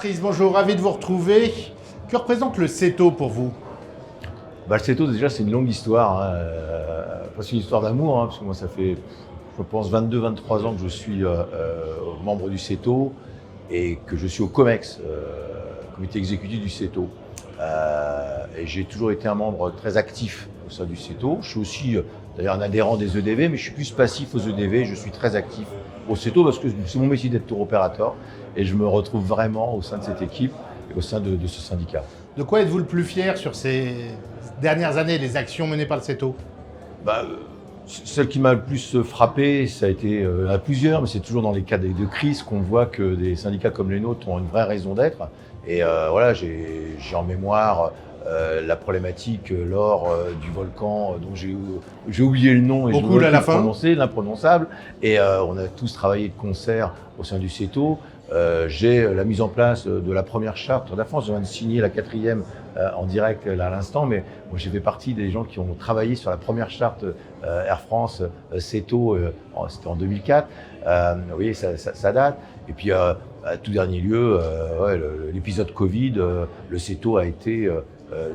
Patrice, bonjour, ravi de vous retrouver. Que représente le CETO pour vous? Le CETO, déjà, c'est une longue histoire. C'est une histoire d'amour, parce que moi, ça fait, je pense, 22-23 ans que je suis membre du CETO et que je suis au COMEX, comité exécutif du CETO. Et j'ai toujours été un membre très actif au sein du CETO. Je suis aussi, d'ailleurs, un adhérent des EDV, mais je suis plus passif aux EDV. Je suis très actif au CETO parce que c'est mon métier d'être tour opérateur et je me retrouve vraiment au sein de cette équipe et au sein de ce syndicat. De quoi êtes-vous le plus fier sur ces dernières années, les actions menées par le CETO? Celle qui m'a le plus frappé, ça a été à plusieurs, mais c'est toujours dans les cas de crise qu'on voit que des syndicats comme les nôtres ont une vraie raison d'être. Et voilà, j'ai en mémoire la problématique lors du volcan dont j'ai oublié le nom et Beaucoup je à la fin. prononcer, l'imprononçable. Et on a tous travaillé de concert au sein du CETO. J'ai la mise en place de la première charte de la France. Je viens de signer la 4e en direct là, à l'instant, mais moi j'ai fait partie des gens qui ont travaillé sur la première charte Air France CETO, c'était en 2004. Vous voyez, ça date. Et puis à tout dernier lieu, l'épisode Covid, le CETO a été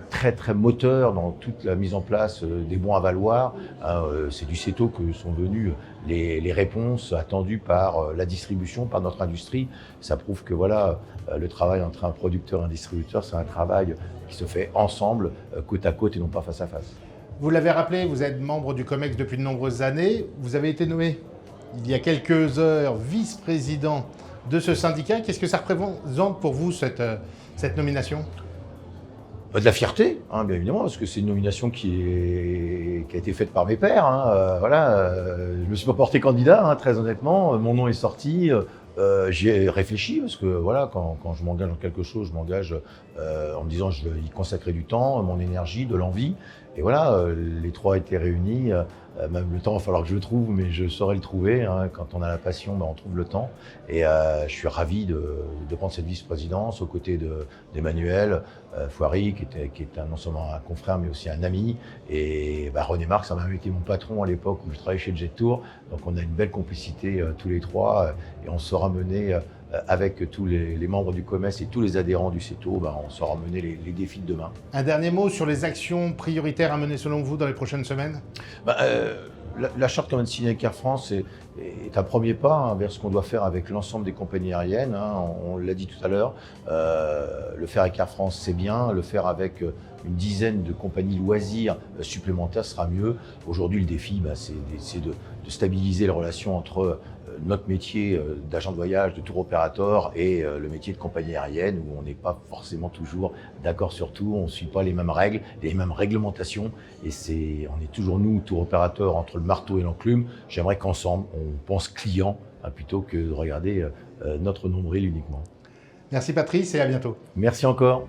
très très moteur dans toute la mise en place des bons à valoir. C'est du CETO que sont venues les réponses attendues par la distribution, par notre industrie. Ça prouve que voilà, le travail entre un producteur et un distributeur, c'est un travail qui se fait ensemble, côte à côte et non pas face à face. Vous l'avez rappelé, vous êtes membre du COMEX depuis de nombreuses années. Vous avez été nommé il y a quelques heures vice-président de ce syndicat. Qu'est-ce que ça représente pour vous cette nomination? De la fierté, bien évidemment, parce que c'est une nomination qui a été faite par mes pairs. Je ne me suis pas porté candidat, très honnêtement. Mon nom est sorti. J'y ai réfléchi parce que voilà, quand je m'engage dans quelque chose, je m'engage en me disant je vais y consacrer du temps, mon énergie, de l'envie. Et voilà, les trois étaient réunis. Même le temps, il va falloir que je le trouve, mais je saurai le trouver. Quand on a la passion, on trouve le temps. Et je suis ravi de prendre cette vice-présidence aux côtés d'Emmanuel Fouary, qui est non seulement un confrère, mais aussi un ami. Et René Marc, ça m'a même été mon patron à l'époque où je travaillais chez Jet Tour. Donc on a une belle complicité tous les trois. Et on saura mener, avec tous les membres du COMEX et tous les adhérents du CETO, on saura mener les défis de demain. Un dernier mot sur les actions prioritaires à mener selon vous dans les prochaines semaines? La charte qu'on vient de signer avec Air France est un premier pas vers ce qu'on doit faire avec l'ensemble des compagnies aériennes. On l'a dit tout à l'heure, le faire avec Air France, c'est bien. Le faire avec une dizaine de compagnies loisirs supplémentaires sera mieux. Aujourd'hui, le défi, c'est de stabiliser les relations entre notre métier d'agent de voyage, de tour opérateur et le métier de compagnie aérienne où on n'est pas forcément toujours d'accord sur tout, on ne suit pas les mêmes règles, les mêmes réglementations et on est toujours nous, tour opérateurs, entre le marteau et l'enclume. J'aimerais qu'ensemble, on pense client plutôt que de regarder notre nombril uniquement. Merci Patrice et à bientôt. Merci encore.